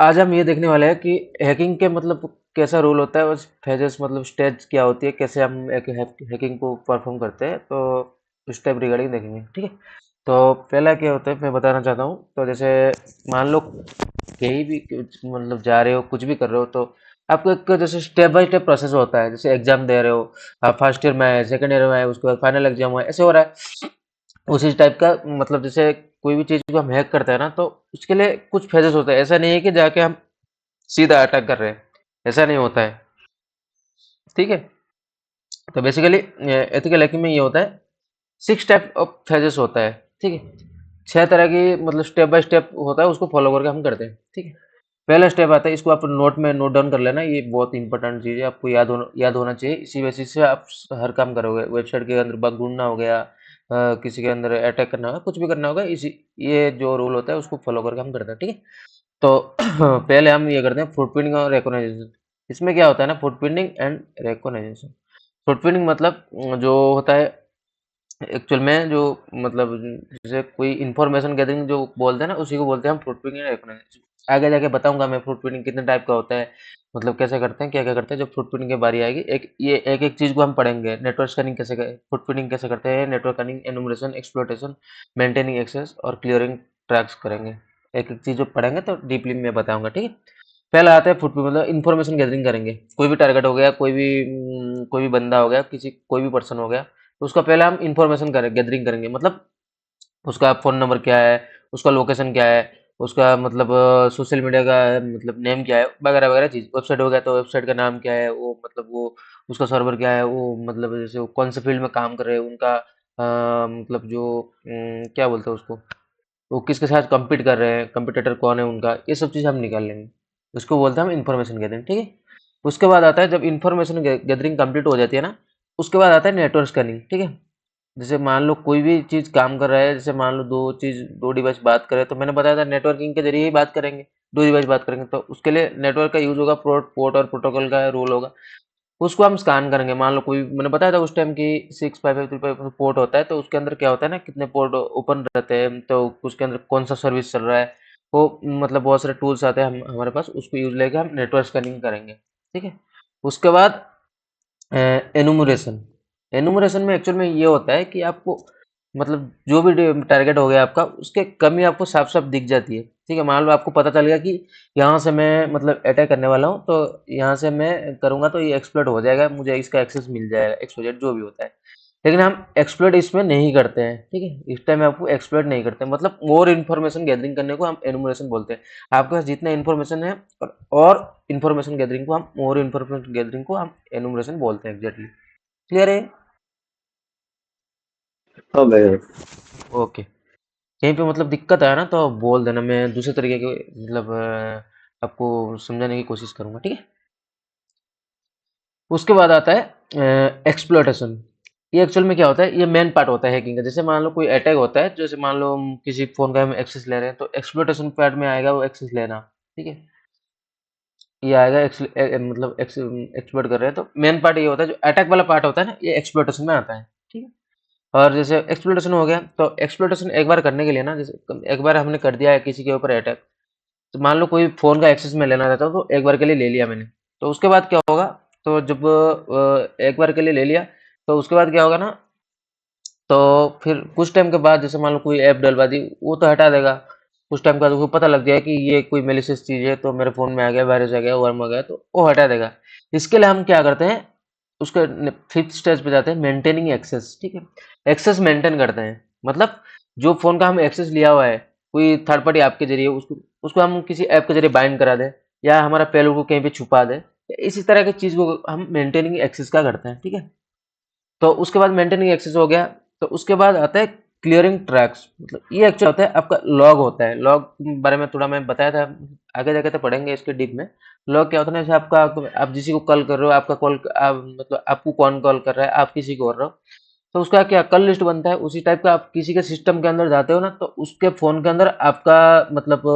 आज हम ये देखने वाले हैं कि हैकिंग के मतलब कैसा रोल होता है और फेजेस मतलब स्टेज क्या होती है, कैसे हम एक हैकिंग को परफॉर्म करते हैं, तो उस टाइप रिगार्डिंग देखेंगे। ठीक है, तो पहला क्या होता है मैं बताना चाहता हूँ। तो जैसे मान लो कहीं भी मतलब जा रहे हो, कुछ भी कर रहे हो, तो आपको एक जैसे स्टेप बाय स्टेप प्रोसेस होता है। जैसे एग्जाम दे रहे हो, आप फर्स्ट ईयर में है, सेकंड ईयर में है, उसके बाद फाइनल एग्जाम हुआ है, ऐसे हो रहा है। उसी टाइप का मतलब जैसे कोई भी चीज़ को हम हैक करते हैं ना, तो उसके लिए कुछ फेजेस होते हैं। ऐसा नहीं है कि जाके हम सीधा अटैक कर रहे हैं, ऐसा नहीं होता है। ठीक है, तो बेसिकली एथिकल हैकिंग में ये होता है, 6 टाइप ऑफ फेजेस होता है। ठीक है, 6 तरह की मतलब स्टेप बाय स्टेप होता है, उसको फॉलो करके हम करते हैं। ठीक है, पहला स्टेप आता है, इसको आप नोट में नोट डाउन कर लेना। ये बहुत इंपॉर्टेंट चीज़ है, आपको याद होना चाहिए। इसी बेसिस से आप हर काम करोगे। वेबसाइट के अंदर बग ढूंढना हो गया, किसी के अंदर अटैक करना होगा, कुछ भी करना होगा, इसी ये जो रूल होता है उसको फॉलो करके हम करते हैं। ठीक है, तो पहले हम ये करते हैं फुटप्रिंटिंग और रिकॉग्नाइजेशन। इसमें क्या होता है ना, फुटप्रिंटिंग एंड रिकॉग्नाइजेशन। फुटप्रिंटिंग मतलब जो होता है एक्चुअल में, जो मतलब जैसे कोई इंफॉर्मेशन गैदरिंग जो बोलते हैं ना, उसी को बोलते हैं हम फुटप्रिंटिंग या रिकॉग्नाइजेशन। आगे जाके बताऊंगा मैं फ्रूट कितने टाइप का होता है, मतलब कैसे करते हैं, क्या क्या करते हैं। जब फ्रूट की बारी आएगी, एक एक चीज को हम पढ़ेंगे। नेटवर्क स्कैनिंग कैसे फ्रूट कैसे करते हैं, network scanning, enumeration, exploitation, maintaining access और क्लियरिंग ट्रैक्स करेंगे। एक एक चीज जो पढ़ेंगे तो डीपली मैं बताऊंगा। ठीक है, पहला आता है फुटप्रिंट, मतलब इन्फॉर्मेशन गैदरिंग करेंगे। कोई भी टारगेट हो गया, कोई भी बंदा हो गया, कोई भी पर्सन हो गया, तो उसका पहले हम इन्फॉर्मेशन गैदरिंग करेंगे। मतलब उसका फ़ोन नंबर क्या है, उसका लोकेशन क्या है, उसका मतलब सोशल मीडिया का मतलब नेम क्या है, वगैरह वगैरह चीज़। वेबसाइट हो गया तो वेबसाइट का नाम क्या है, वो मतलब वो उसका सर्वर क्या है, वो मतलब जैसे वो कौन से फील्ड में काम कर रहे हैं, उनका मतलब जो क्या बोलते हैं उसको, वो किसके साथ कम्पीट कर रहे हैं, कंपटीटर कौन है उनका, ये सब चीज़ हम निकाल लेंगे। उसको बोलते हैं हम इन्फॉर्मेशन गैदरिंग। ठीक है, उसके बाद आता है, जब इन्फॉर्मेशन गैदरिंग कंप्लीट हो जाती है ना, उसके बाद आता है नेटवर्क स्कैनिंग। ठीक है, जैसे मान लो कोई भी चीज़ काम कर रहा है, जैसे मान लो दो डिवाइस बात करें, तो मैंने बताया था नेटवर्किंग के जरिए ही बात करेंगे। दो डिवाइस बात करेंगे तो उसके लिए नेटवर्क का यूज होगा, पोर्ट और प्रोटोकॉल का रोल होगा। उसको हम स्कैन करेंगे। मान लो कोई, मैंने बताया था उस टाइम की 65535 पोर्ट होता है, तो उसके अंदर क्या होता है ना, कितने पोर्ट ओपन रहते हैं, तो उसके अंदर कौन सा सर्विस चल रहा है, वो मतलब बहुत सारे टूल्स आते हैं हमारे पास, उसको यूज लेके हम नेटवर्क स्कैनिंग करेंगे। ठीक है, उसके बाद एनुमरेशन। एनुमरेशन में एक्चुअल में ये होता है कि आपको मतलब जो भी टारगेट हो गया आपका, उसके कमी आपको साफ साफ दिख जाती है। ठीक है, मान लो आपको पता चल गया कि यहाँ से मैं मतलब अटैक करने वाला हूँ, तो यहाँ से मैं करूँगा तो ये एक्सप्लोइट हो जाएगा, मुझे इसका एक्सेस मिल जाएगा, एक्सप्लोइट जो भी होता है। लेकिन हम एक्सप्लोइट इसमें नहीं करते हैं। ठीक है, इस टाइम आपको एक्सप्लोइट नहीं करते हैं। मतलब मोर इन्फॉर्मेशन गैदरिंग करने को हम एनुमरेशन बोलते हैं। आपके पास जितना इन्फॉर्मेशन है, और इन्फॉर्मेशन गैदरिंग को हम मोर इन्फॉर्मेशन गैदरिंग को हम एनुमरेशन बोलते हैं। एग्जैक्टली क्लियर है? हाँ भाई। ओके, कहीं पे मतलब दिक्कत आया ना तो बोल देना, मैं दूसरे तरीके के मतलब आपको समझाने की कोशिश करूंगा। ठीक है, उसके बाद आता है एक्सप्लोइटेशन। ये एक्चुअल में क्या होता है, ये मेन पार्ट होता है हैकिंग का। जैसे मान लो कोई अटैक होता है, जैसे मान लो हम किसी फोन का हम एक्सेस ले रहे हैं, तो एक्सप्लोइटेशन पार्ट में आएगा वो एक्सेस लेना। ठीक है, ये आएगा मतलब एक्सप्लोइट कर रहे हैं, तो मेन पार्ट ये होता है। जो अटैक वाला पार्ट होता है ना, ये एक्सप्लोइटेशन में आता है। ठीक है, और जैसे एक्सप्लोइटेशन हो गया, तो एक्सप्लोइटेशन एक बार करने के लिए ना, जैसे एक बार हमने कर दिया है किसी के ऊपर अटैक, तो मान लो कोई फ़ोन का एक्सेस मैं लेना चाहता हूँ, तो एक बार के लिए ले लिया मैंने। तो उसके बाद क्या होगा, तो जब एक बार के लिए ले लिया, तो उसके बाद क्या होगा ना, तो फिर कुछ टाइम के बाद जैसे मान लो कोई ऐप डलवा दी, वो तो हटा देगा। कुछ टाइम के बाद उसको पता लग गया कि ये कोई मेलिशियस चीज़ है, तो मेरे फ़ोन में आ गया, वायरस आ गया, वर्म आ गया, तो वो हटा देगा। इसके लिए हम क्या करते हैं, उसके फिफ्थ स्टेज पे जाते हैं, मेंटेनिंग एक्सेस। ठीक है, एक्सेस मेंटेन करते हैं। मतलब जो फ़ोन का हम एक्सेस लिया हुआ है, कोई थर्ड पार्टी ऐप के जरिए, उसको उसको हम किसी ऐप के जरिए बाइंड करा दें, या हमारा पेलोड को कहीं पे छुपा दें, इसी तरह की चीज़ को हम मेंटेनिंग एक्सेस का करते हैं। ठीक है, तो उसके बाद मेंटेनिंग एक्सेस हो गया, तो उसके बाद आता है क्लियरिंग ट्रैक्स। मतलब ये एक्चुअल होता है आपका लॉग होता है। लॉग के बारे में थोड़ा मैं बताया था, आगे जाके तो पढ़ेंगे इसके डीप में। लॉग क्या होता है ना, जैसे आपका आप जिसी को कॉल कर रहे हो, आपका कॉल आप मतलब आपको कौन कॉल कर रहा है, आप किसी को कर रहे हो, तो उसका क्या कल लिस्ट बनता है। उसी टाइप का आप किसी के सिस्टम के अंदर जाते हो ना, तो उसके फोन के अंदर आपका मतलब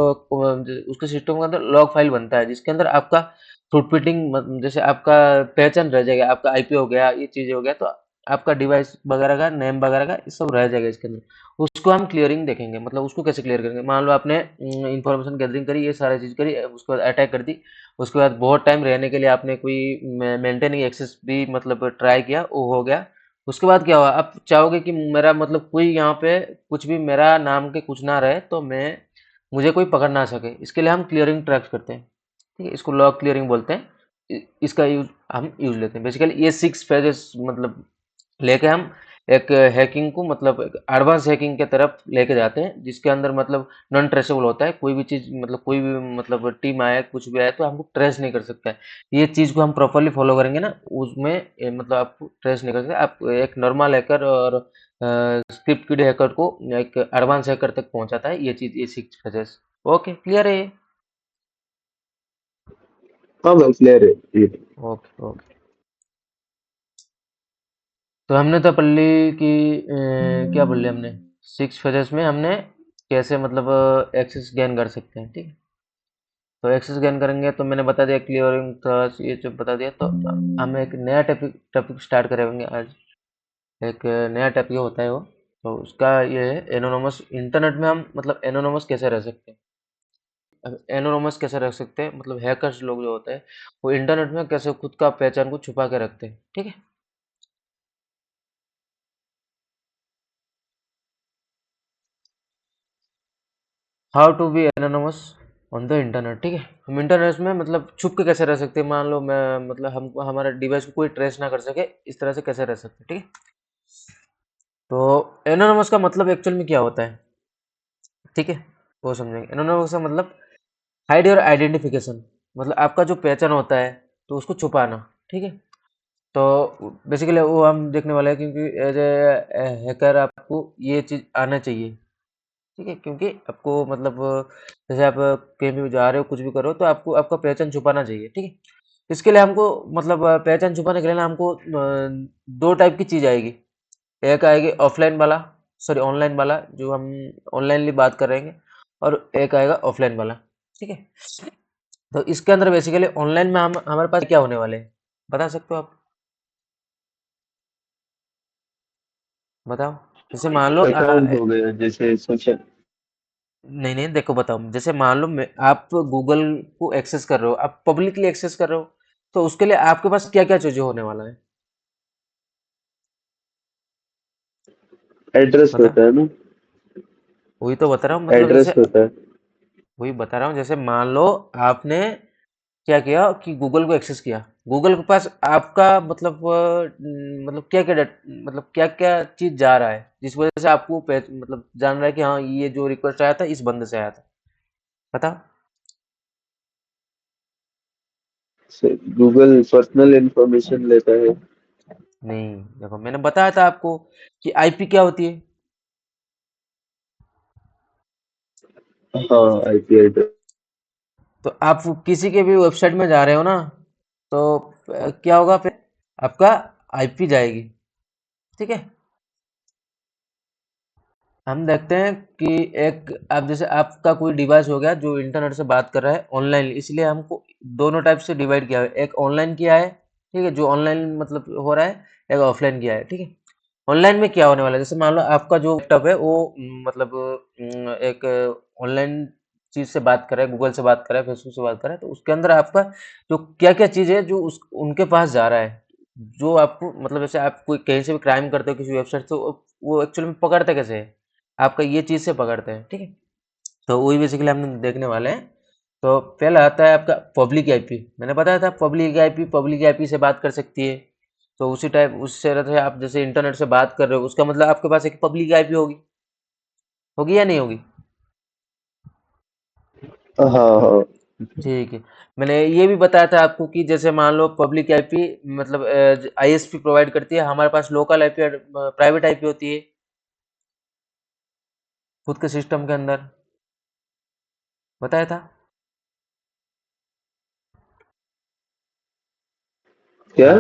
उसके सिस्टम के अंदर लॉग फाइल बनता है, जिसके अंदर आपका फुटप्रिंटिंग जैसे आपका पहचान रह जाएगा, आपका आईपी हो गया, ये चीजें हो गया, तो आपका डिवाइस वगैरह का नेम वगैरह का ये सब रह जाएगा इसके अंदर। उसको हम क्लियरिंग देखेंगे, मतलब उसको कैसे क्लियर करेंगे। मान लो आपने इंफॉर्मेशन गैदरिंग करी, ये सारी चीज़ करी, उसके बाद अटैक कर दी, उसके बाद बहुत टाइम रहने के लिए आपने कोई मेंटेनिंग एक्सेस भी मतलब ट्राई किया, वो हो गया। उसके बाद क्या हुआ, आप चाहोगे कि मेरा मतलब कोई यहाँ पे कुछ भी मेरा नाम के कुछ ना रहे, तो मुझे कोई पकड़ ना सके, इसके लिए हम क्लियरिंग ट्रैक्स करते हैं। ठीक है, इसको लॉग क्लियरिंग बोलते हैं। इसका यूज हम यूज लेते हैं। बेसिकली ये 6 फेजेस मतलब लेके हम एक हैकिंग को मतलब एडवांस हैकिंग के तरफ लेके जाते हैं, जिसके अंदर मतलब नॉन ट्रेसेबल होता है। कोई भी चीज़ मतलब कोई भी मतलब टीम आए, कुछ भी आए, तो हमको ट्रेस नहीं कर सकता है। ये चीज़ को हम प्रॉपरली फॉलो करेंगे ना, उसमें मतलब आपको ट्रेस नहीं कर सकते। आप एक नॉर्मल हैकर और स्क्रिप्ट किड हैकर को एक एडवांस हैकर तक पहुंचाता है ये चीज़, ये 6 फेजेस। ओके, क्लियर है ये? हाँ भाई क्लियर है ये। Okay okay. तो हमने तो पढ़ ली कि क्या पढ़ लिया हमने, 6 फेजेस में हमने कैसे मतलब एक्सेस गेन कर सकते हैं। ठीक है, तो एक्सेस गेन करेंगे तो मैंने बता दिया, क्लियरिंग था ये जो बता दिया। तो हम एक नया टॉपिक टॉपिक स्टार्ट करेंगे आज। एक नया टॉपिक होता है वो, तो उसका ये है एनोनोमस। इंटरनेट में हम मतलब एनोनोमस कैसे रह सकते हैं। अब एनोनोमस कैसे रख सकते हैं, मतलब हैकर्स लोग जो होते हैं वो इंटरनेट में कैसे खुद का पहचान को छुपा के रखते हैं। ठीक है, how to be anonymous on the internet. ठीक है, हम इंटरनेट में मतलब छुप के कैसे रह सकते हैं। मान लो मैं मतलब हम हमारा डिवाइस को कोई ट्रेस ना कर सके, इस तरह से कैसे रह सकते हैं। ठीक है, तो एनोनमस का मतलब एक्चुअल में क्या होता है, ठीक है, वो समझेंगे। एनोनमस का मतलब हाइड योर आइडेंटिफिकेशन, मतलब आपका जो पहचान होता है तो उसको छुपाना। ठीक है, तो बेसिकली वो हम देखने वाले हैं, क्योंकि एज ए हैकर आपको ये चीज़ आना चाहिए। ठीक है, क्योंकि आपको मतलब जैसे आप कहीं भी जा रहे हो, कुछ भी कर रहे हो, तो आपको आपका पहचान छुपाना चाहिए। ठीक है, इसके लिए हमको मतलब पहचान छुपाने के लिए ना हमको दो टाइप की चीज़ आएगी। एक आएगी ऑफलाइन वाला, सॉरी ऑनलाइन वाला, जो हम ऑनलाइनली बात कर रहे हैं, और एक आएगा ऑफलाइन वाला। ठीक है, तो इसके अंदर बेसिकली ऑनलाइन में हम हमारे पास क्या होने वाले हैं, बता सकते हो आप? बताओ। जैसे मान लो अकाउंट हो गया जैसे सोशल। नहीं नहीं, देखो बताओ, जैसे मान लो आप गूगल को एक्सेस कर रहे हो, आप पब्लिकली एक्सेस कर रहे हो, तो उसके लिए आपके पास क्या क्या चीजें होने वाला है, एड्रेस बता। होता है ना। वही तो बता रहा हूँ, मतलब एड्रेस जैसे होता है। वही बता रहा हूँ, जैसे मान लो आपने क्या किया कि गूगल को एक्सेस किया, गूगल के पास आपका मतलब क्या क्या मतलब क्या क्या चीज जा रहा है, जिस वजह से आपको मतलब जान रहा है कि हाँ ये जो रिक्वेस्ट आया था इस बंदे से आया था। बताओ। गूगल पर्सनल इंफॉर्मेशन लेता है। नहीं, देखो मैंने बताया था आपको कि आईपी क्या होती है। हाँ आईपी एड्रेस। तो आप किसी के भी वेबसाइट में जा रहे हो ना, तो क्या होगा फिर, आपका आईपी जाएगी। ठीक है, हम देखते हैं कि एक आप जैसे आपका कोई डिवाइस हो गया जो इंटरनेट से बात कर रहा है ऑनलाइन, इसलिए हमको दोनों टाइप से डिवाइड किया है। एक ऑनलाइन किया है, ठीक है, जो ऑनलाइन मतलब हो रहा है, एक ऑफलाइन किया है। ठीक है, ऑनलाइन में क्या होने वाला है, जैसे मान लो आपका जो लैपटॉप है वो मतलब एक ऑनलाइन चीज से बात कर रहा है, गूगल से बात कर रहा है, फेसबुक से बात कर रहा है, तो उसके अंदर आपका जो क्या क्या चीज है जो उस उनके पास जा रहा है, जो आपको मतलब जैसे आप कोई कहीं से भी क्राइम करते हो किसी वेबसाइट से, वो एक्चुअली में पकड़ते कैसे है, आपका ये चीज से पकड़ते हैं। ठीक है, तो वही बेसिकली हम देखने वाले हैं। तो पहला आता है आपका पब्लिक आईपी। मैंने बताया था पब्लिक आईपी से बात कर सकती है। तो उसी टाइप उससे रहता है, आप जैसे इंटरनेट से बात कर रहे हो, उसका मतलब आपके पास एक पब्लिक आईपी होगी, होगी या नहीं होगी? हाँ हाँ। ठीक है, मैंने ये भी बताया था आपको कि जैसे मान लो पब्लिक आईपी मतलब आईएसपी प्रोवाइड करती है, हमारे पास लोकल आईपी प्राइवेट आईपी होती है खुद के सिस्टम के अंदर, बताया था। क्या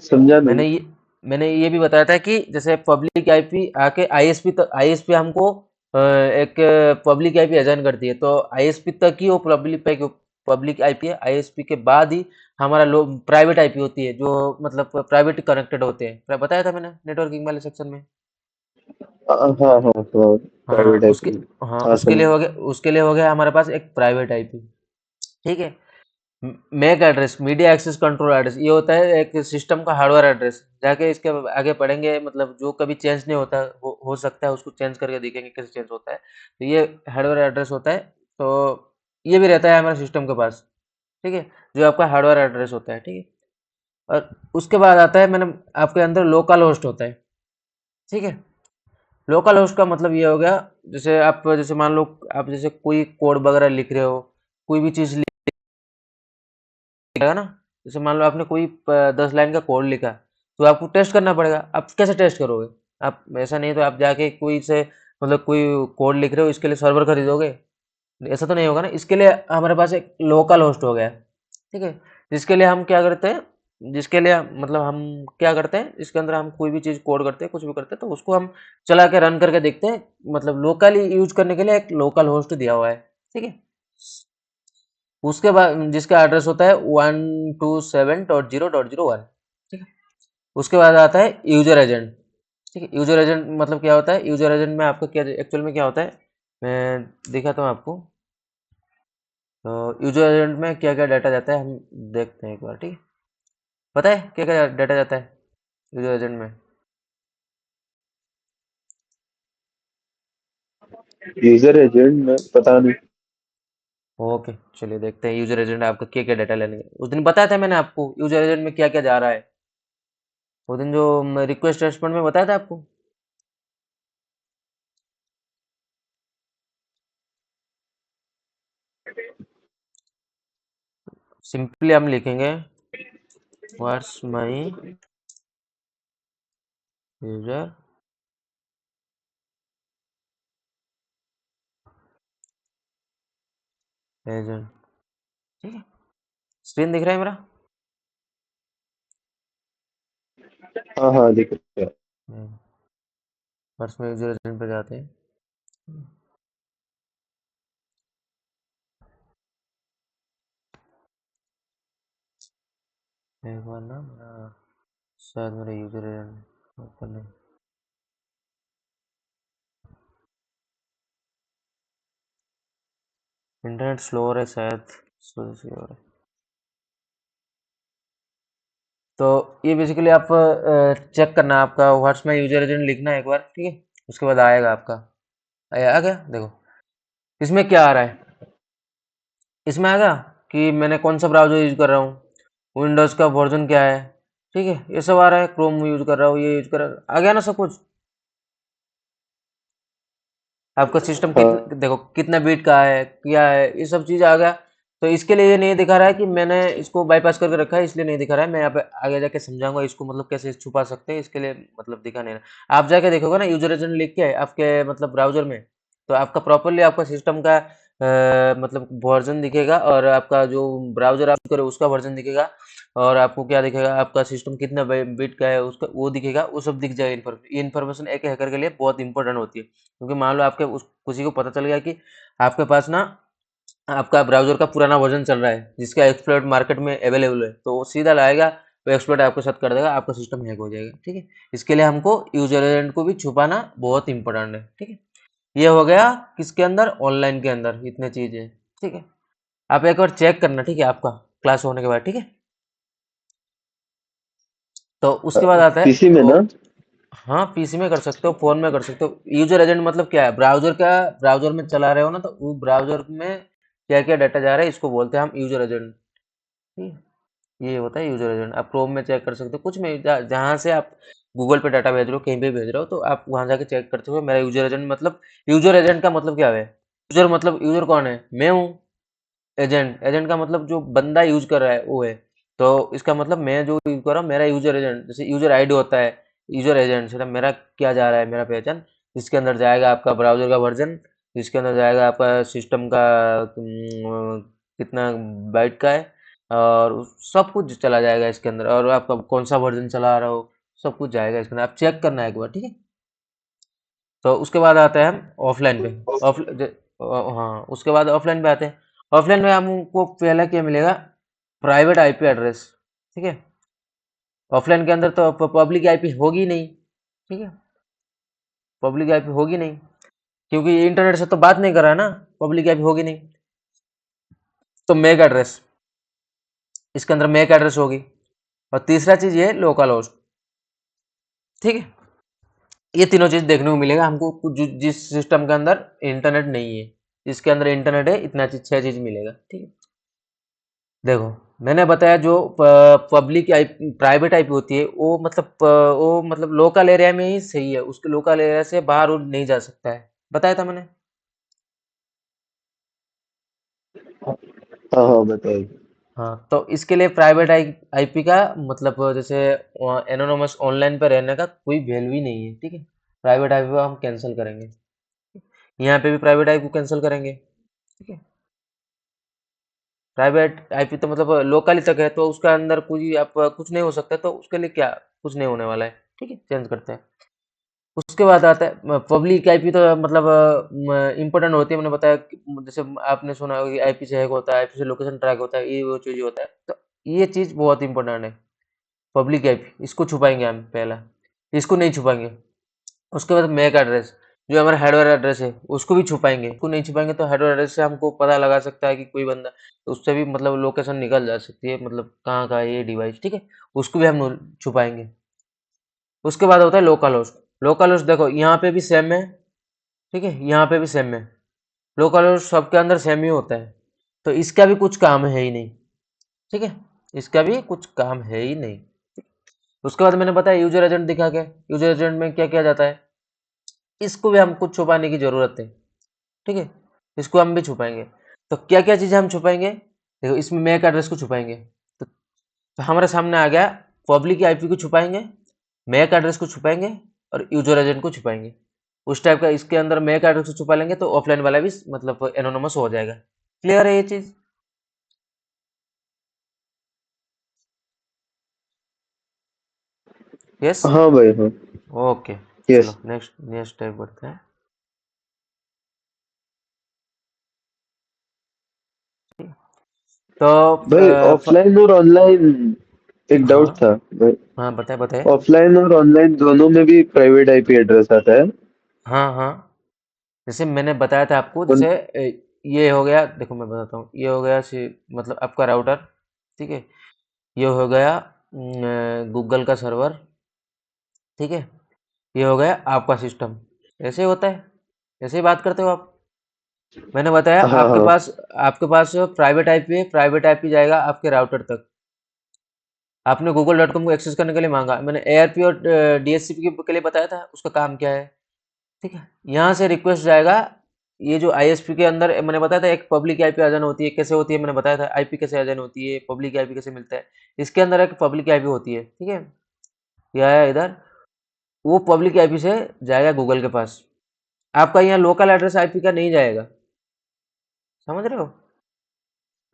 समझा नहीं। मैंने ये भी बताया था कि जैसे पब्लिक आईपी आके आईएसपी तक, आईएसपी हमको एक पब्लिक आईपी असाइन करती है, तो आईएसपी तक ही वो पब्लिक आईपी है, आईएसपी के बाद ही हमारा प्राइवेट आईपी होती है, जो मतलब प्राइवेट कनेक्टेड होते हैं, बताया था मैंने नेटवर्किंग वाले सेक्शन में। हाँ हाँ हाँ, हाँ प्राइवेट उसके आईपी। हाँ हाँ उसके लिए समझ। हो गया, उसके लिए हो गया हमारे पास एक प्राइवेट आईपी। ठीक है। MAC address, media access control address, ये होता है एक सिस्टम का हार्डवेयर एड्रेस। जाके इसके आगे पढ़ेंगे, मतलब जो कभी चेंज नहीं होता, हो सकता है उसको चेंज करके देखेंगे कैसे चेंज होता है। तो ये हार्डवेयर एड्रेस होता है। तो ये भी रहता है हमारे सिस्टम के पास। ठीक है। जो आपका हार्डवेयर एड्रेस होता है। ठीक है। और उसके बाद आता है, मैंने आपके अंदर लोकल होस्ट होता है। ठीक है। लोकल होस्ट का मतलब ये हो गया, जैसे आप, जैसे मान लो आप जैसे कोई कोड वगैरह लिख रहे हो, कोई भी चीज़ लिखेगा ना, जैसे मान लो आपने कोई 10 लाइन का कोड लिखा, तो आपको टेस्ट करना पड़ेगा। आप कैसे टेस्ट करोगे? आप ऐसा नहीं तो आप जाके कोई से, मतलब कोई कोड लिख रहे हो, इसके लिए सर्वर खरीदोगे? ऐसा तो नहीं होगा ना। इसके लिए हमारे पास एक लोकल होस्ट हो गया। ठीक है। जिसके लिए हम क्या करते हैं, जिसके लिए मतलब हम क्या करते हैं, इसके अंदर हम कोई भी चीज़ कोड करते हैं, कुछ भी करते हैं, तो उसको हम चला के रन करके देखते हैं। मतलब लोकली यूज करने के लिए एक लोकल होस्ट दिया हुआ है। ठीक है। उसके बाद जिसका एड्रेस होता है 127.0.01। ठीक है। उसके बाद आता है यूजर एजेंट। ठीक है। यूजर एजेंट मतलब क्या होता है? यूजर एजेंट में आपका क्या एक्चुअल में क्या होता है, मैं दिखाता हूँ आपको। तो यूजर एजेंट में क्या क्या डाटा जाता है, हम देखते हैं एक बार। ठीक है। पता है क्या क्या डाटा जाता है यूजर एजेंट में? यूजर एजेंट में पता नहीं। ओके, चलिए देखते हैं यूजर एजेंट आपका क्या क्या डाटा लेने। उस दिन बताया था मैंने आपको यूजर एजेंट में क्या क्या जा रहा है, वो दिन जो रिक्वेस्ट रेस्पॉन्ड में बताया था आपको। सिंपली हम लिखेंगे व्हाट्स माई यूजर एजेंट। ठीक है। स्क्रीन दिख रहा है मेरा? हाँ हाँ, दिख रहा है। व्हाट्स माई यूजर एजेंट पे जाते हैं। एक बार ना मेरा, शायद मेरा यूजर एजेंट ओपन नहीं, इंटरनेट स्लो हो रहा है शायद, स्लो से हो रहा है। तो ये बेसिकली आप चेक करना, आपका व्हाट्स माई यूजर एजेंट लिखना है एक बार। ठीक है। उसके बाद आएगा आपका, आ गया देखो। इसमें क्या आ रहा है, इसमें आएगा कि मैंने कौन सा ब्राउज़र यूज़ कर रहा हूँ, विंडोज़ का वर्जन क्या है। ठीक है। ये सब आ रहा है, क्रोम यूज़ कर रहा हूँ, ये यूज़ कर रहा हूँ, आ गया ना सब कुछ। आपका सिस्टम हाँ देखो कितना बीट का है, क्या है, ये सब चीज़ आ गया। तो इसके लिए ये नहीं दिखा रहा है कि मैंने इसको बाईपास करके रखा है, इसलिए नहीं दिखा रहा है। मैं यहाँ पे आगे जाके समझाऊंगा इसको, मतलब कैसे छुपा सकते हैं, इसके लिए मतलब दिखा नहीं रहा। आप जाके देखोगे ना यूजर एजेंट लिख के आपके मतलब ब्राउजर में, तो आपका प्रॉपरली आपका सिस्टम का मतलब वर्जन दिखेगा, और आपका जो ब्राउजर आप करो उसका वर्जन दिखेगा। और आपको क्या दिखेगा, आपका सिस्टम कितना बिट का है उसका वो दिखेगा, वो सब दिख जाएगा। इन्फॉर्मेशन, ये इन्फॉर्मेशन एक हैकर के लिए बहुत इंपॉर्टेंट होती है, क्योंकि मान लो आपके किसी को पता चल गया कि आपके पास ना आपका ब्राउज़र का पुराना वर्ज़न चल रहा है, जिसका एक्सप्लॉइट मार्केट में अवेलेबल है, तो वो सीधा लाएगा, वो एक्सप्लॉइट आपके साथ कर देगा, आपका सिस्टम हैक हो जाएगा। ठीक है। इसके लिए हमको यूज़र एजेंट को भी छुपाना बहुत इंपॉर्टेंट है। ठीक है। ये हो गया किसके अंदर, ऑनलाइन के अंदर इतने चीज़ें। ठीक है। आप एक बार चेक करना, ठीक है, आपका क्लास होने के बाद। ठीक है। तो उसके बाद आता है पीसी में ना। हाँ, पीसी में कर सकते हो, फोन में कर सकते हो। यूजर एजेंट मतलब क्या है, ब्राउजर का, ब्राउजर में चला रहे हो ना, तो वो ब्राउजर में क्या क्या डाटा जा रहा है, इसको बोलते हैं हम यूजर एजेंट। ठीक है। ये होता है यूजर एजेंट। आप क्रोम में चेक कर सकते हो, कुछ में जहाँ से आप गूगल पे डाटा भेज रहे हो, कहीं पे भेज रहे हो, तो आप वहां जाके चेक करते हो मेरा यूजर एजेंट मतलब। यूजर एजेंट का मतलब क्या है, यूजर मतलब यूजर कौन है, मैं हूँ। एजेंट, एजेंट का मतलब जो बंदा यूज कर रहा है वो है। तो इसका मतलब मैं जो यूज कर रहा हूँ, मेरा यूजर एजेंट, जैसे यूजर आईडी होता है, यूजर एजेंट से मेरा क्या जा रहा है, मेरा पहचान, जिसके अंदर जाएगा आपका ब्राउजर का वर्जन, जिसके अंदर जाएगा आपका सिस्टम का कितना बाइट का है, और सब कुछ चला जाएगा इसके अंदर, और आपका कौन सा वर्जन चला रहा हो, सब कुछ जाएगा इसके अंदर। आप चेक करना है एक बार। ठीक है। तो उसके बाद आते हैं हम ऑफलाइन पे। ऑफ हाँ, उसके बाद ऑफलाइन पे आते हैं। ऑफलाइन में हमको पहला क्या मिलेगा, प्राइवेट आईपी एड्रेस, ठीक है। ऑफलाइन के अंदर तो पब्लिक आईपी होगी नहीं, ठीक है, पब्लिक आईपी होगी नहीं, क्योंकि ये इंटरनेट से तो बात नहीं कर रहा है ना, पब्लिक आईपी होगी नहीं। तो मैक एड्रेस, इसके अंदर मैक एड्रेस होगी। और तीसरा चीज ये लोकल होस्ट, ठीक है। ये तीनों चीज देखने को मिलेगा हमको जिस सिस्टम के अंदर इंटरनेट नहीं है, जिसके अंदर इंटरनेट है, इतना चीज 6 चीज मिलेगा, ठीक है। देखो, मैंने बताया जो पब्लिक आई प्राइवेट आईपी होती है वो मतलब लोकल एरिया में ही सही है, उसके लोकल एरिया से बाहर वो नहीं जा सकता है, बताया था मैंने। हाँ हाँ बताइए। हाँ, तो इसके लिए प्राइवेट आईपी का मतलब जैसे एनोनमस ऑनलाइन पे रहने का कोई वैल्यू ही नहीं है, ठीक है। प्राइवेट आईपी को हम कैंसिल करेंगे, यहाँ पे भी प्राइवेट आईपी को कैंसिल करेंगे, ठीक है। प्राइवेट आईपी तो मतलब लोकल ही तक है, तो उसका अंदर कुछ नहीं हो सकता, तो उसके लिए क्या, कुछ नहीं होने वाला है, ठीक है, चेंज करते हैं। उसके बाद आता है पब्लिक आईपी, तो मतलब इम्पोर्टेंट होती है, मैंने बताया जैसे आपने सुना होगा कि आईपी से हैक होता है, आईपी से लोकेशन ट्रैक होता है, ये वो चीज होता है, तो ये चीज बहुत इंपॉर्टेंट है। पब्लिक आईपी इसको छुपाएंगे हम पहला, इसको नहीं छुपाएंगे। उसके बाद मैक एड्रेस, जो हमारा हार्डवेयर एड्रेस है, उसको भी छुपाएंगे, उसको नहीं छुपाएंगे तो हार्डवेयर एड्रेस से हमको पता लगा सकता है कि कोई बंदा, तो उससे भी मतलब लोकेशन निकल जा सकती है, मतलब कहाँ का है ये डिवाइस, ठीक है। उसको भी हम छुपाएंगे। उसके बाद होता है लोकल होस्ट। लोकल होस्ट देखो यहाँ पे भी सेम है, ठीक है, यहाँ पे भी सेम है। लोकल होस्ट सबके अंदर सेम ही होता है, तो इसका भी कुछ काम है ही नहीं, ठीक है, इसका भी कुछ काम है ही नहीं। उसके बाद मैंने बताया यूजर एजेंट दिखा के, यूजर एजेंट में क्या किया जाता है, इसको भी हम कुछ छुपाने की जरूरत है, ठीक है, इसको हम भी छुपाएंगे। तो क्या क्या चीजें हम छुपाएंगे, देखो इसमें मैक एड्रेस को छुपाएंगे, तो हमारे सामने आ गया, पब्लिक आईपी को छुपाएंगे, मैक एड्रेस को छुपाएंगे, और यूजर एजेंट को छुपाएंगे। उस टाइप का इसके अंदर मैक एड्रेस को छुपा लेंगे तो ऑफलाइन वाला भी मतलब एनोनमस हो जाएगा। क्लियर है ये चीज? यस। हाँ भाई हाँ। Okay, yes. चलो नेक्स्ट नेक्स्ट टाइप बढ़ते हैं। तो भाई ऑफलाइन और ऑनलाइन एक हाँ डाउट था भाई। हाँ, बताए बताए। ऑफलाइन और ऑनलाइन दोनों में भी प्राइवेट आईपी एड्रेस आता है? हाँ हाँ, जैसे मैंने बताया था आपको, उन, जैसे ये हो गया, देखो मैं बताता हूँ, ये हो गया मतलब आपका राउटर, ठीक है। ये हो गया गूगल का सर्वर, ठीक है। ये हो गया आपका सिस्टम। ऐसे ही होता है, ऐसे ही बात करते हो आप। मैंने बताया हाँ हाँ आपके पास प्राइवेट आईपी है, प्राइवेट आईपी जाएगा आपके राउटर तक। आपने google.com को एक्सेस करने के लिए मांगा, मैंने ARP और DHCP के लिए बताया था उसका काम क्या है, ठीक है। यहाँ से रिक्वेस्ट जाएगा, ये जो ISP के अंदर मैंने बताया था एक पब्लिक आईपी अजान होती है, कैसे होती है मैंने बताया था, आईपी कैसे अजान होती है, पब्लिक आईपी कैसे मिलता है। इसके अंदर एक पब्लिक आईपी होती है, ठीक है, ये आया इधर, वो पब्लिक आईपी से जाएगा गूगल के पास। आपका यहाँ लोकल एड्रेस आईपी का नहीं जाएगा, समझ रहे हो।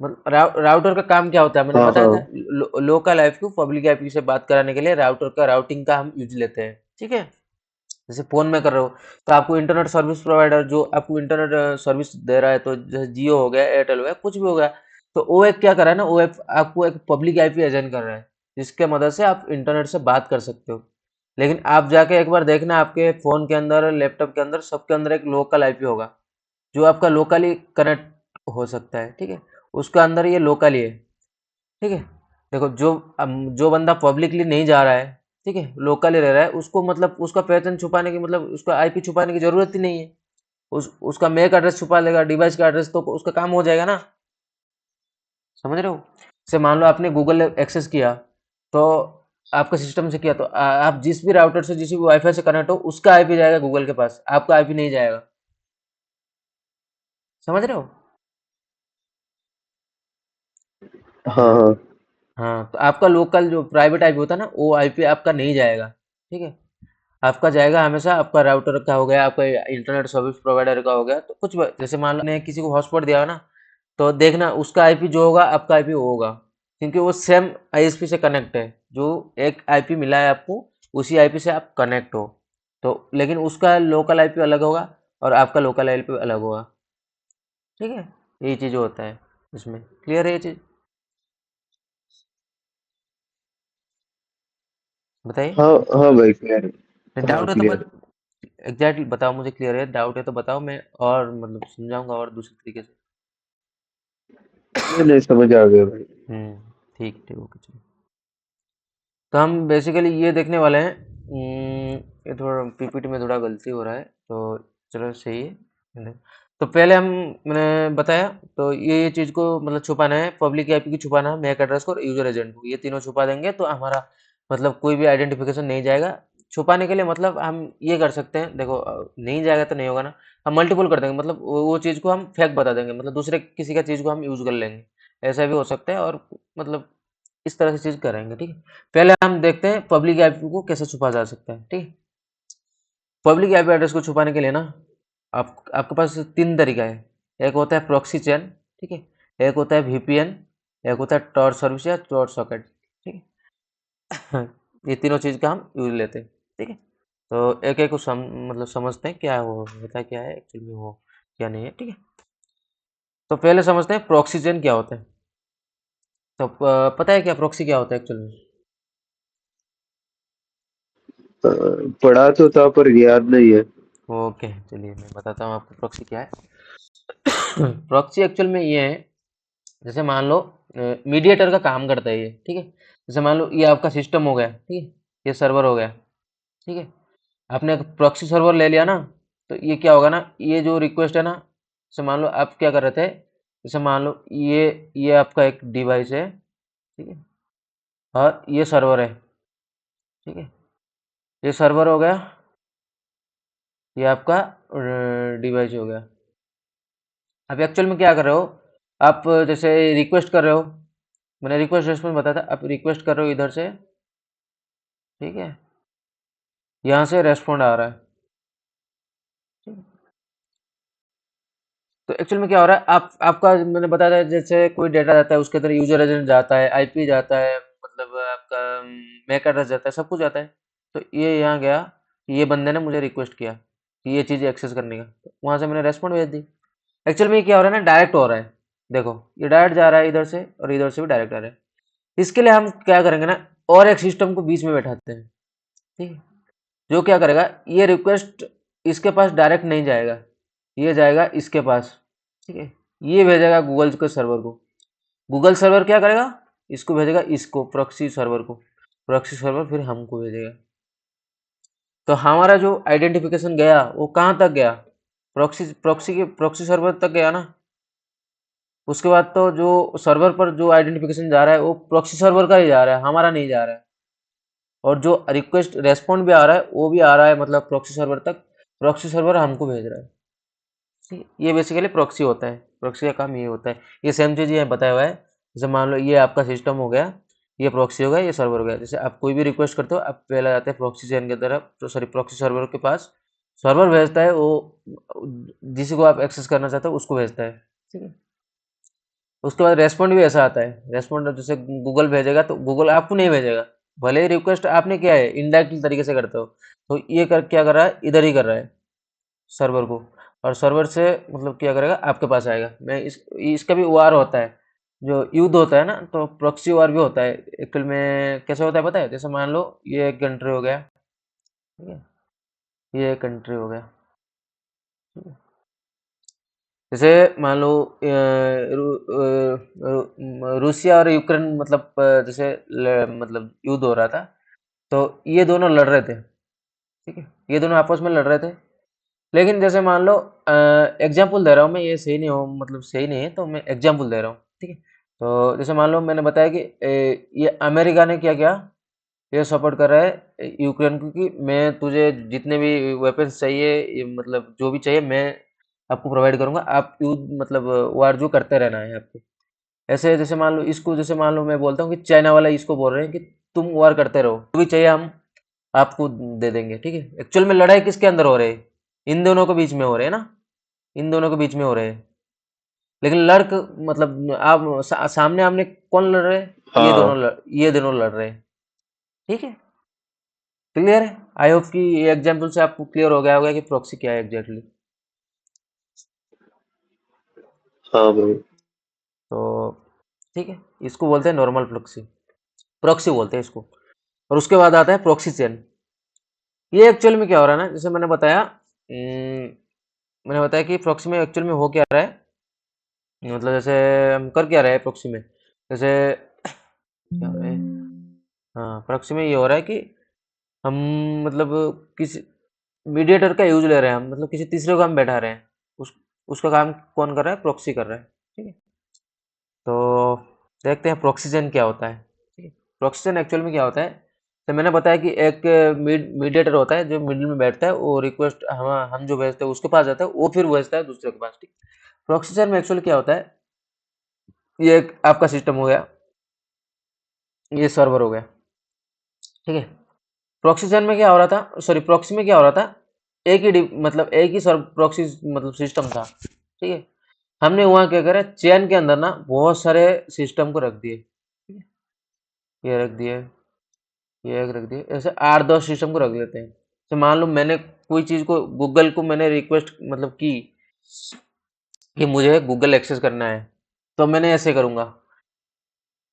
मतलब राउटर का काम क्या होता है मैंने हाँ बताया हाँ। था, लोकल आईपी को पब्लिक आईपी से बात कराने के लिए राउटर का राउटिंग का हम यूज लेते हैं, ठीक है। जैसे फोन में कर रहे हो, तो आपको इंटरनेट सर्विस प्रोवाइडर जो आपको इंटरनेट सर्विस दे रहा है, तो जैसे जियो हो गया, एयरटेल हो गया, कुछ भी हो गया, तो वो एक क्या कर रहा है ना, वो एक आपको एक पब्लिक आईपी असाइन कर रहा है, जिसके मदद से आप इंटरनेट से बात कर सकते हो। लेकिन आप जाके एक बार देखना, आपके फोन के अंदर, लैपटॉप के अंदर, सबके अंदर एक लोकल आईपी होगा, जो आपका लोकली कनेक्ट हो सकता है, ठीक है। उसका अंदर ये लोकल ही है, ठीक है। देखो जो बंदा पब्लिकली नहीं जा रहा है, ठीक है, लोकली रह रहा है, उसको मतलब उसका पहचान छुपाने की, मतलब उसका आईपी छुपाने की जरूरत ही नहीं है। उसका मैक एड्रेस छुपा लेगा, डिवाइस का एड्रेस, तो उसका काम हो जाएगा ना, समझ रहे हो। जैसे मान लो आपने गूगल एक्सेस किया, तो आपका सिस्टम से किया, तो आप जिस भी राउटर से, जिस भी वाईफाई से कनेक्ट हो, उसका आईपी जाएगा गूगल के पास, आपका आईपी नहीं जाएगा, समझ रहे हो। हाँ हाँ। हाँ, तो आपका लोकल जो प्राइवेट आईपी होता है ना, वो आईपी आपका नहीं जाएगा, ठीक है। आपका जाएगा हमेशा आपका राउटर का हो गया, आपका इंटरनेट सर्विस प्रोवाइडर का हो गया, तो जैसे मान लो ने किसी को हॉटस्पॉट दिया हो ना, तो देखना उसका आईपी जो होगा आपका आईपी वो होगा, क्योंकि वो सेम आईएसपी से कनेक्ट है, जो एक आईपी मिला है आपको, उसी आईपी से आप कनेक्ट हो। तो लेकिन उसका लोकल आईपी अलग होगा और आपका लोकल आईपी अलग होगा, ठीक है, यही चीज होता है। इसमें क्लियर है ये चीज़? बताइए। हाँ हाँ भाई, क्लियर है। हाँ डाउट है तो क्लियर बस है। एग्जैक्टली बताओ, मुझे क्लियर है। डाउट है तो बताओ, मैं और मतलब समझाऊंगा और दूसरे तरीके से। नहीं नहीं, समझ आ गया भाई। ठीक ठीक, ओके चलो। तो हम बेसिकली ये देखने वाले हैं। ये थोड़ा पीपीटी में थोड़ा गलती हो रहा है, तो चलो सही है। तो पहले हम, मैंने बताया, तो ये चीज़ को मतलब छुपाना है, पब्लिक आईपी की छुपाना है, मैक एड्रेस को और यूजर एजेंट को, ये तीनों छुपा देंगे तो हमारा मतलब कोई भी आइडेंटिफिकेशन नहीं जाएगा। छुपाने के लिए मतलब हम ये कर सकते हैं, देखो नहीं जाएगा तो नहीं होगा ना, हम मल्टीपल कर देंगे, मतलब वो चीज़ को हम फेक बता देंगे, मतलब दूसरे किसी का चीज़ को हम यूज़ कर लेंगे। ऐसा भी हो सकता है, और मतलब इस तरह से चीज़ करेंगे, ठीक है। पहले हम देखते हैं पब्लिक आईपी को कैसे छुपा जा सकता है, ठीक है। पब्लिक आईपी एड्रेस को छुपाने के लिए ना, आपके पास तीन तरीका है। एक होता है प्रॉक्सी चेन, ठीक है। एक होता है वीपीएन, एक होता है टॉर सर्विस या टॉर सॉकेट, ठीक है। ये तीनों चीज़ का हम यूज लेते हैं, ठीक है। तो एक एक को मतलब समझते हैं क्या वो होता है, क्या है एक्चुअली वो, क्या नहीं है, ठीक है। तो पहले समझते हैं प्रॉक्सी चेन क्या होता है। तो पता है क्या प्रॉक्सी क्या होता है एक्चुअली? पढ़ा तो था पर याद नहीं है। ओके, चलिए मैं बताता हूँ आपको प्रॉक्सी क्या है। प्रॉक्सी एक्चुअल में ये है, जैसे मान लो मीडिएटर का काम करता है ये, ठीक है। जैसे मान लो ये आपका सिस्टम हो गया, ठीक है, ये सर्वर हो गया, ठीक है। आपने प्रॉक्सी सर्वर ले लिया ना, तो ये क्या होगा ना, ये जो रिक्वेस्ट है ना, जैसे मान लो आप क्या कर रहे थे, जैसे मान लो ये आपका एक डिवाइस है, ठीक है, और ये सर्वर है, ठीक है। ये सर्वर हो गया, ये आपका डिवाइस हो गया। अब एक्चुअल में क्या कर रहे हो, आप जैसे रिक्वेस्ट कर रहे हो, मैंने रिक्वेस्ट रेस्पॉन्स बताया था, आप रिक्वेस्ट कर रहे हो इधर से, ठीक है, यहाँ से रेस्पॉन्ड आ रहा है, ठीक है? तो एक्चुअल में क्या हो रहा है, आप आपका मैंने बताया था, जैसे कोई डेटा जाता है उसके अंदर यूजर एजेंट जाता है, आईपी जाता है, मतलब आपका मैक एड्रेस जाता है, सब कुछ जाता है। तो ये यहाँ गया, ये बंदे ने मुझे रिक्वेस्ट किया कि ये चीज़ एक्सेस करने का, तो वहाँ से मैंने रेस्पॉन्ड भेज दी। एक्चुअल में ये क्या हो रहा है ना, डायरेक्ट हो रहा है। देखो, ये डायरेक्ट जा रहा है इधर से, और इधर से भी डायरेक्ट आ रहा है। इसके लिए हम क्या करेंगे ना, और एक सिस्टम को बीच में बैठाते हैं, ठीक है। जो क्या करेगा, ये रिक्वेस्ट इसके पास डायरेक्ट नहीं जाएगा, ये जाएगा इसके पास, ठीक है। ये भेजेगा गूगल के सर्वर को, गूगल सर्वर क्या करेगा, इसको भेजेगा, इसको प्रॉक्सी सर्वर को, प्रॉक्सी सर्वर फिर हमको भेजेगा। तो हमारा जो आइडेंटिफिकेशन गया वो कहाँ तक गया, प्रॉक्सी सर्वर तक गया ना। उसके बाद तो जो सर्वर पर जो आइडेंटिफिकेशन जा रहा है वो प्रॉक्सी सर्वर का ही जा रहा है, हमारा नहीं जा रहा है। और जो रिक्वेस्ट रेस्पॉन्ड भी आ रहा है वो भी आ रहा है, मतलब प्रॉक्सी सर्वर तक, प्रॉक्सी सर्वर हमको भेज रहा है। ठीक है? ये बेसिकली प्रॉक्सी होता है, प्रॉक्सी का काम ये होता है। ये सेम चीज़ ये बताया हुआ है। जैसे मान लो ये आपका सिस्टम हो गया, ये प्रॉक्सी हो गया, ये सर्वर हो गया। जैसे आप कोई भी रिक्वेस्ट करते हो, आप पहले जाते हैं प्रॉक्सी चेन की तरफ, तो सॉरी प्रॉक्सी सर्वर के पास, सर्वर भेजता है वो, जिसी को आप एक्सेस करना चाहते हो उसको भेजता है, ठीक है। उसके बाद रेस्पॉन्ड भी ऐसा आता है, रेस्पॉन्ड जैसे गूगल भेजेगा तो गूगल आपको नहीं भेजेगा, भले ही रिक्वेस्ट आपने क्या है इनडायरेक्टली तरीके से करते हो, तो ये कर क्या कर रहा है, इधर ही कर रहा है सर्वर को, और सर्वर से मतलब क्या करेगा, आपके पास आएगा। मैं इसका भी वार होता है, जो युद्ध होता है ना, तो प्रॉक्सी वार भी होता है। एक्चुअल में कैसे होता है पता है, जैसे मान लो ये एक कंट्री हो गया, ठीक है, ये एक कंट्री हो गया, ठीक है? जैसे मान लो रूसिया और यूक्रेन, मतलब जैसे मतलब युद्ध हो रहा था, तो ये दोनों लड़ रहे थे, ठीक है, ये दोनों आपस में लड़ रहे थे। लेकिन जैसे मान लो एग्जाम्पल दे रहा हूँ मैं, ये सही नहीं हो, मतलब सही नहीं है, तो मैं एग्जाम्पल दे रहा हूँ, ठीक है। तो जैसे मान लो मैंने बताया कि ये अमेरिका ने क्या किया, ये सपोर्ट कर रहा है यूक्रेन को कि मैं तुझे जितने भी वेपन्स चाहिए, ये मतलब जो भी चाहिए मैं आपको प्रोवाइड करूंगा, आप युद्ध मतलब वार जो करते रहना है आपको। ऐसे जैसे मान लो इसको, जैसे मान लो मैं बोलता हूँ कि चाइना वाला इसको बोल रहे हैं कि तुम वार करते रहो, जो भी चाहिए हम आपको दे देंगे, ठीक है। एक्चुअल में लड़ाई किसके अंदर हो रही है, इन दोनों के बीच में हो रहे हैं ना, इन दोनों के बीच में हो रहे हैं। लेकिन मतलब आप सामने आमने कौन लड़ रहे हैं, हाँ ये दोनों लड़ रहे हैं, ठीक है। क्लियर है? आई होप कि ये एग्जाम्पल से आपको क्लियर हो गया होगा कि प्रॉक्सी क्या है एग्जैक्टली। हाँ भाई। तो ठीक है, इसको बोलते हैं नॉर्मल प्रॉक्सी, प्रॉक्सी बोलते हैं इसको। और उसके बाद आता है प्रॉक्सी चेन। ये एक्चुअल में क्या हो रहा है ना, जैसे मैंने बताया कि प्रॉक्सी में एक्चुअल में हो क्या रहा है, मतलब जैसे हम कर क्या रहे हैं प्रॉक्सी में, जैसे क्या हो रहा है, हाँ प्रॉक्सी में ये हो रहा है कि हम मतलब किसी मीडिएटर का यूज ले रहे हैं हम, मतलब किसी तीसरे को हम बैठा रहे हैं, उस उसका काम कौन कर रहा है, प्रॉक्सी कर रहा है। ठीक है, तो देखते हैं प्रॉक्सीजन क्या होता है। ठीक है, प्रॉक्सीजन एक्चुअल में क्या होता है, तो मैंने बताया कि एक मीडिएटर होता है जो मिडिल में बैठता है, वो रिक्वेस्ट हम जो भेजते हैं उसके पास जाता है, वो फिर भेजता है दूसरे के पास। ठीक, प्रॉक्सीजन में एक्चुअली क्या होता है, ये एक आपका सिस्टम हो गया, ये सर्वर हो गया। ठीक है, प्रॉक्सीजन में क्या हो रहा था, सॉरी प्रॉक्सी में क्या हो रहा था, एक ही मतलब एक ही सर्व प्रॉक्सी मतलब सिस्टम था। ठीक है, हमने वहाँ क्या करा, चेन के अंदर ना बहुत सारे सिस्टम को रख दिए। ठीक है, ये रख दिए, ये एक रख दिए, ऐसे 8-10 सिस्टम को रख लेते हैं। तो मान लो मैंने कोई चीज़ को, गूगल को मैंने रिक्वेस्ट मतलब की कि मुझे गूगल एक्सेस करना है, तो मैंने ऐसे करूँगा,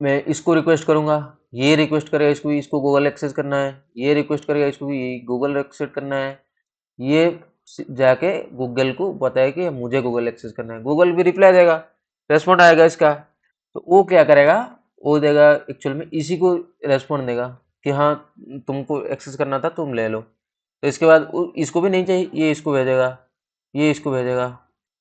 मैं इसको रिक्वेस्ट करूँगा, ये रिक्वेस्ट करेगा, इसको गूगल एक्सेस करना है, ये रिक्वेस्ट करेगा, इसको भी गूगल एक्सेस करना है, ये जाके गूगल को बताया कि मुझे गूगल एक्सेस करना है, गूगल भी रिप्लाई देगा, रेस्पॉन्ड आएगा इसका, तो वो क्या करेगा, वो देगा एक्चुअल में इसी को रेस्पॉन्ड देगा कि हाँ तुमको एक्सेस करना था तुम ले लो। तो इसके बाद इसको भी नहीं चाहिए, ये इसको भेजेगा, ये इसको भेजेगा,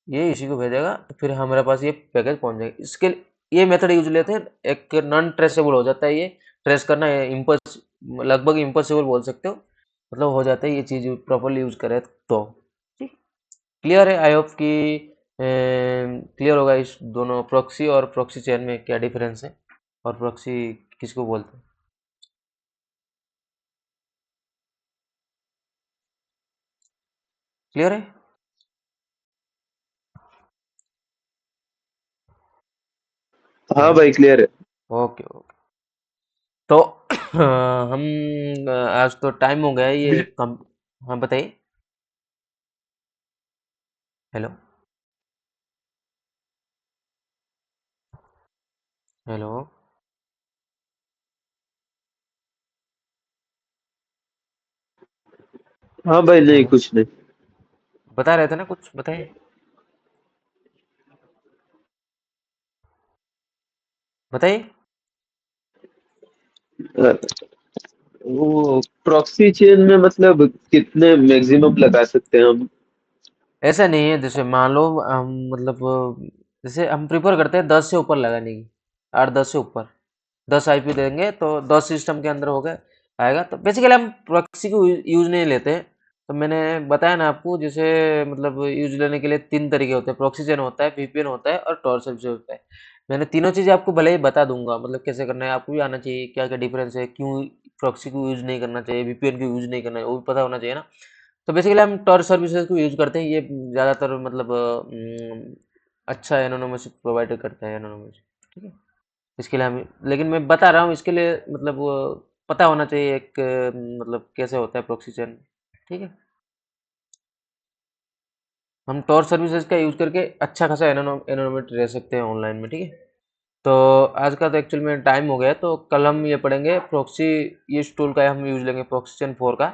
ये इसी को भेजेगा, तो फिर हमारे पास ये पैकेज पहुंच जाएगा। इसके ये मेथड यूज लेते हैं, एक नॉन ट्रेसेबल हो जाता है, ये ट्रेस करना इम्पॉस लगभग इम्पॉसिबल बोल सकते हो, मतलब हो जाता है ये चीज़ प्रॉपरली यूज करे तो। ठीक, क्लियर है, आई होप कि क्लियर होगा इस दोनों प्रॉक्सी और प्रॉक्सी चेन में क्या डिफरेंस है, और प्रॉक्सी किसको बोलते हैं। क्लियर है। हाँ हेलो, भाई क्लियर है। ओके ओके, तो हम आज तो टाइम हो गया है ये कम। हाँ बताइए। हेलो, हेलो, हाँ भाई, नहीं हेलो, कुछ नहीं। बता रहे थे ना कुछ, बताइए, बताइए। अ, वो प्रॉक्सी चेन में मतलब कितने मैक्सिमम लगा सकते हैं हम? ऐसा नहीं है, जैसे मान लो हम मतलब जैसे हम प्रिफर करते हैं 10 से ऊपर लगाने की, 8-10 से ऊपर, 10 आईपी देंगे तो 10 सिस्टम के अंदर हो गए, आएगा। तो बेसिकली हम प्रॉक्सी को यूज नहीं लेते। तो मैंने बताया ना आपको, जैसे मतलब यूज लेने के लिए 3 तरीके होते हैं, प्रॉक्सी चेन होता है, वीपीएन होता है और tor सर्विस होता है। मैंने तीनों चीज़ें आपको भले ही बता दूंगा, मतलब कैसे करना है आपको भी आना चाहिए, क्या क्या डिफरेंस है, क्यों प्रॉक्सी को यूज नहीं करना चाहिए, वीपीएन को यूज नहीं करना है, वो भी पता होना चाहिए ना। तो बेसिकली हम tor सर्विसेज को यूज करते हैं, ये ज़्यादातर मतलब अच्छा एनोनिमस प्रोवाइड करता है, एनोनिमस। ठीक है, इसके लिए हम, लेकिन मैं बता रहा हूँ इसके लिए मतलब वो पता होना चाहिए एक मतलब कैसे होता है प्रॉक्सी चेन। ठीक है, हम टॉर सर्विसेज का यूज़ करके अच्छा खासा एनोनिमेट रह सकते हैं ऑनलाइन में। ठीक है, तो आज का तो एक्चुअल में टाइम हो गया है, तो कल हम ये पढ़ेंगे प्रॉक्सी, ये इस टूल का हम यूज लेंगे प्रॉक्सी चेन 4 का।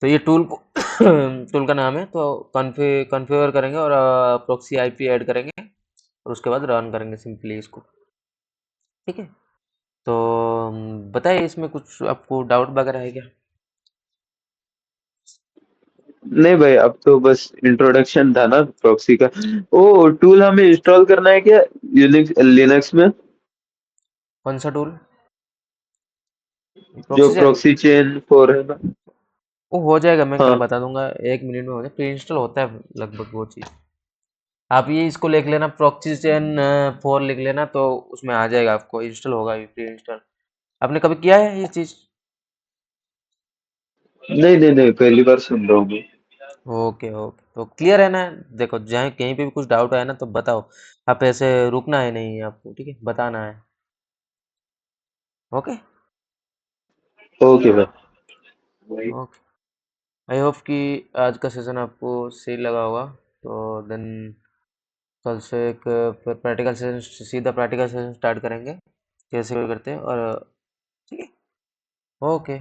तो ये टूल को टूल का नाम है, तो कॉन्फ़िगर करेंगे और प्रॉक्सी आईपी ऐड करेंगे और उसके बाद रन करेंगे सिंपली इसको। ठीक है, तो बताइए इसमें कुछ आपको डाउट वगैरह है क्या। नहीं भाई, अब तो बस इंट्रोडक्शन था ना प्रॉक्सी का। ओ टूल हमें इंस्टॉल करना है क्या यूनिक्स लिनक्स में? कौन सा टूल, जो प्रॉक्सी चेन। प्रॉक्सी चेन 4 है ना? वो हो जाएगा, मैं कल हाँ। बता दूंगा, 1 मिनट में हो जाए, प्री इंस्टॉल होता है लगभग वो चीज़। आप ये इसको लिख लेना, प्रॉक्सी चेन 4 लिख लेना, तो उसमें आ जाएगा, आपको इंस्टॉल होगा ये प्री इंस्टॉल। आपने कभी किया है ये चीज़। नहीं नहीं नहीं, पहली बार सुन रहा हूँ मैं। ओके ओके, तो क्लियर है ना। देखो जहाँ कहीं पे भी कुछ डाउट आया ना तो बताओ, आप ऐसे रुकना है नहीं आपको, ठीक है, बताना है। ओके ओके भाई। ओके, आई होप कि आज का सेशन आपको सही लगा होगा, तो देन कल से एक प्रैक्टिकल सेशन, सीधा प्रैक्टिकल सेशन स्टार्ट करेंगे, कैसे करते हैं। और ठीक है, ओके।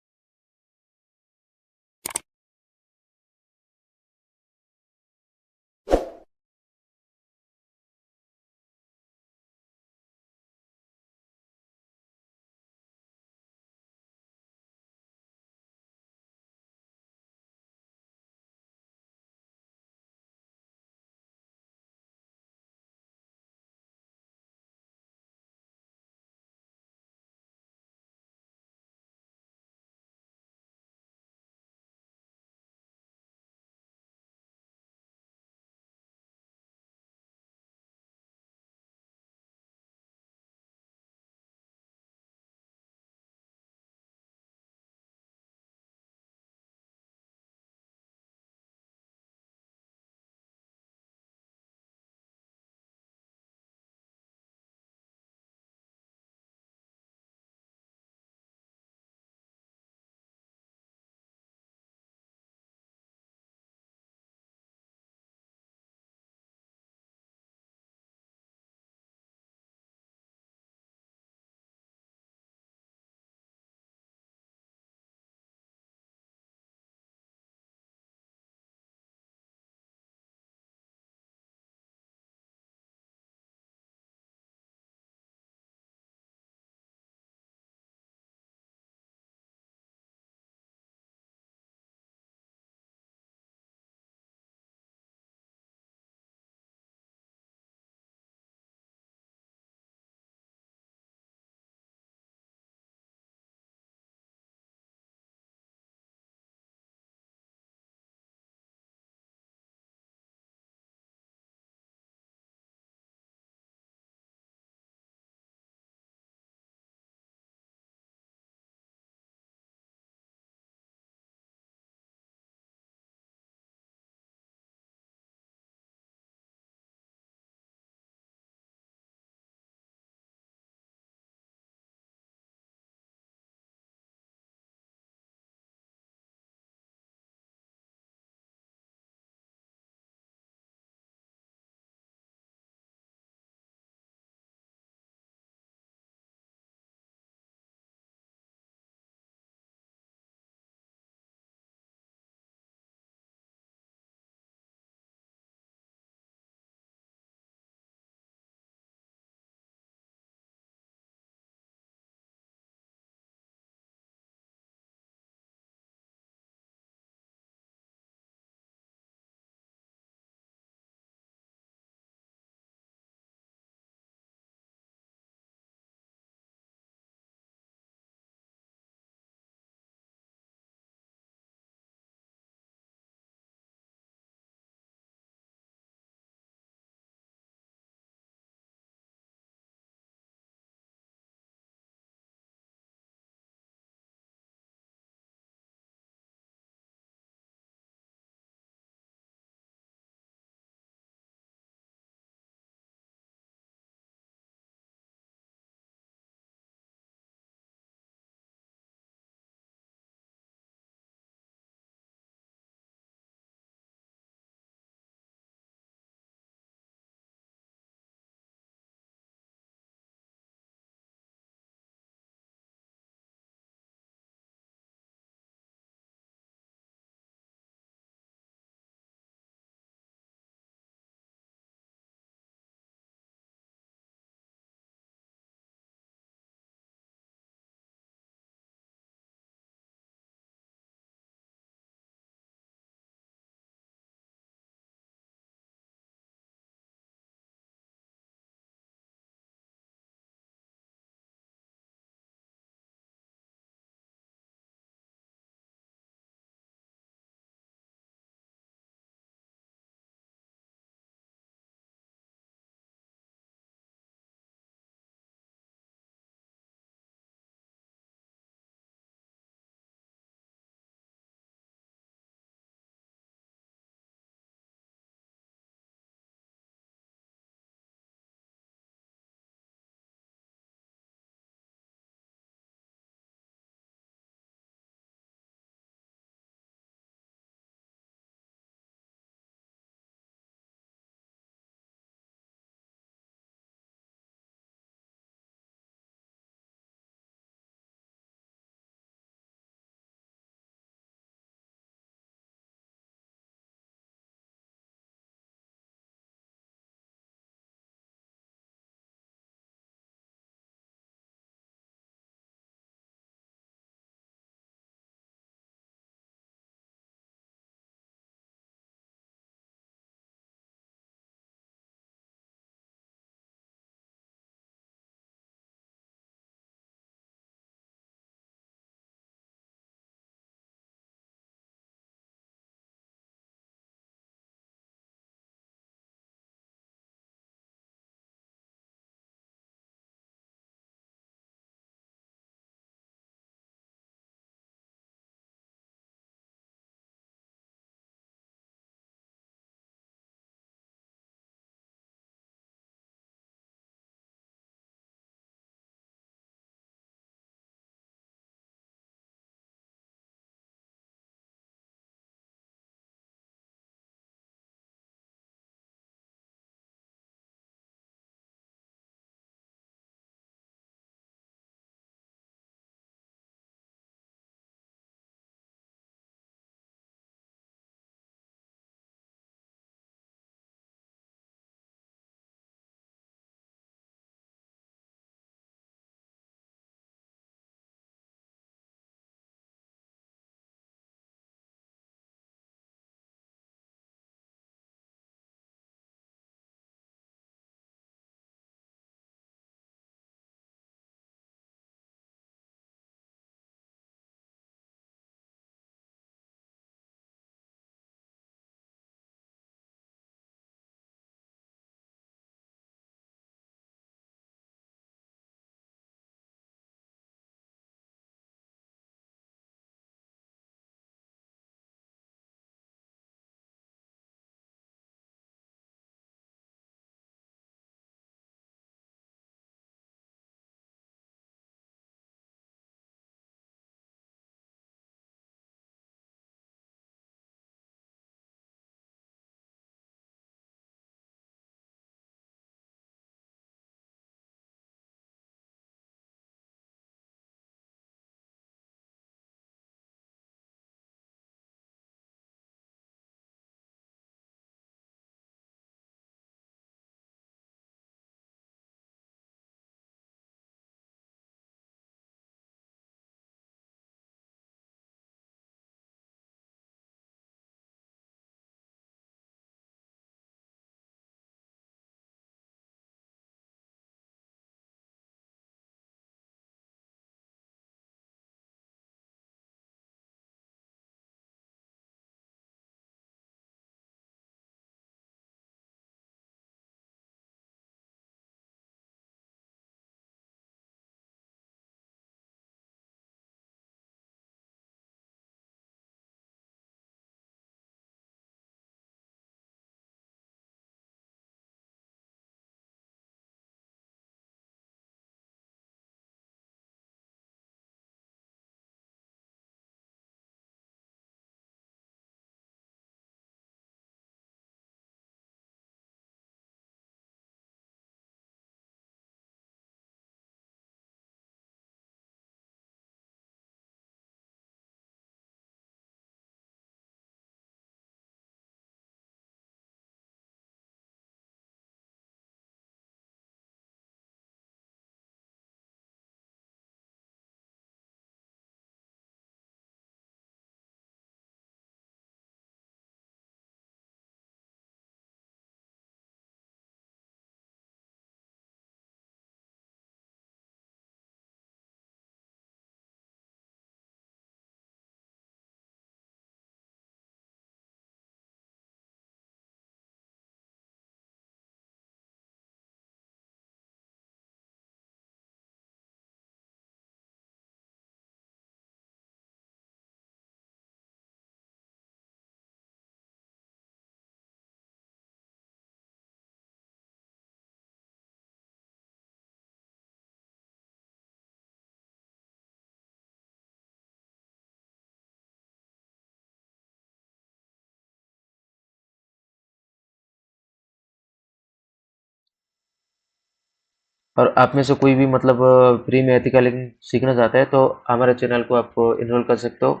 और आप में से कोई भी मतलब फ्री में एथिकल हैकिंग सीखना चाहता है तो हमारे चैनल को आप इनरोल कर सकते हो,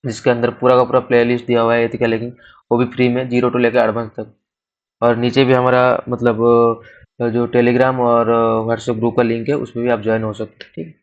जिसके अंदर पूरा का पूरा प्लेलिस्ट दिया हुआ है एथिकल हैकिंग, वो भी फ्री में 0 टू लेकर एडवांस तक। और नीचे भी हमारा मतलब जो टेलीग्राम और व्हाट्सएप ग्रुप का लिंक है उसमें भी आप ज्वाइन हो सकते हैं, ठीक है।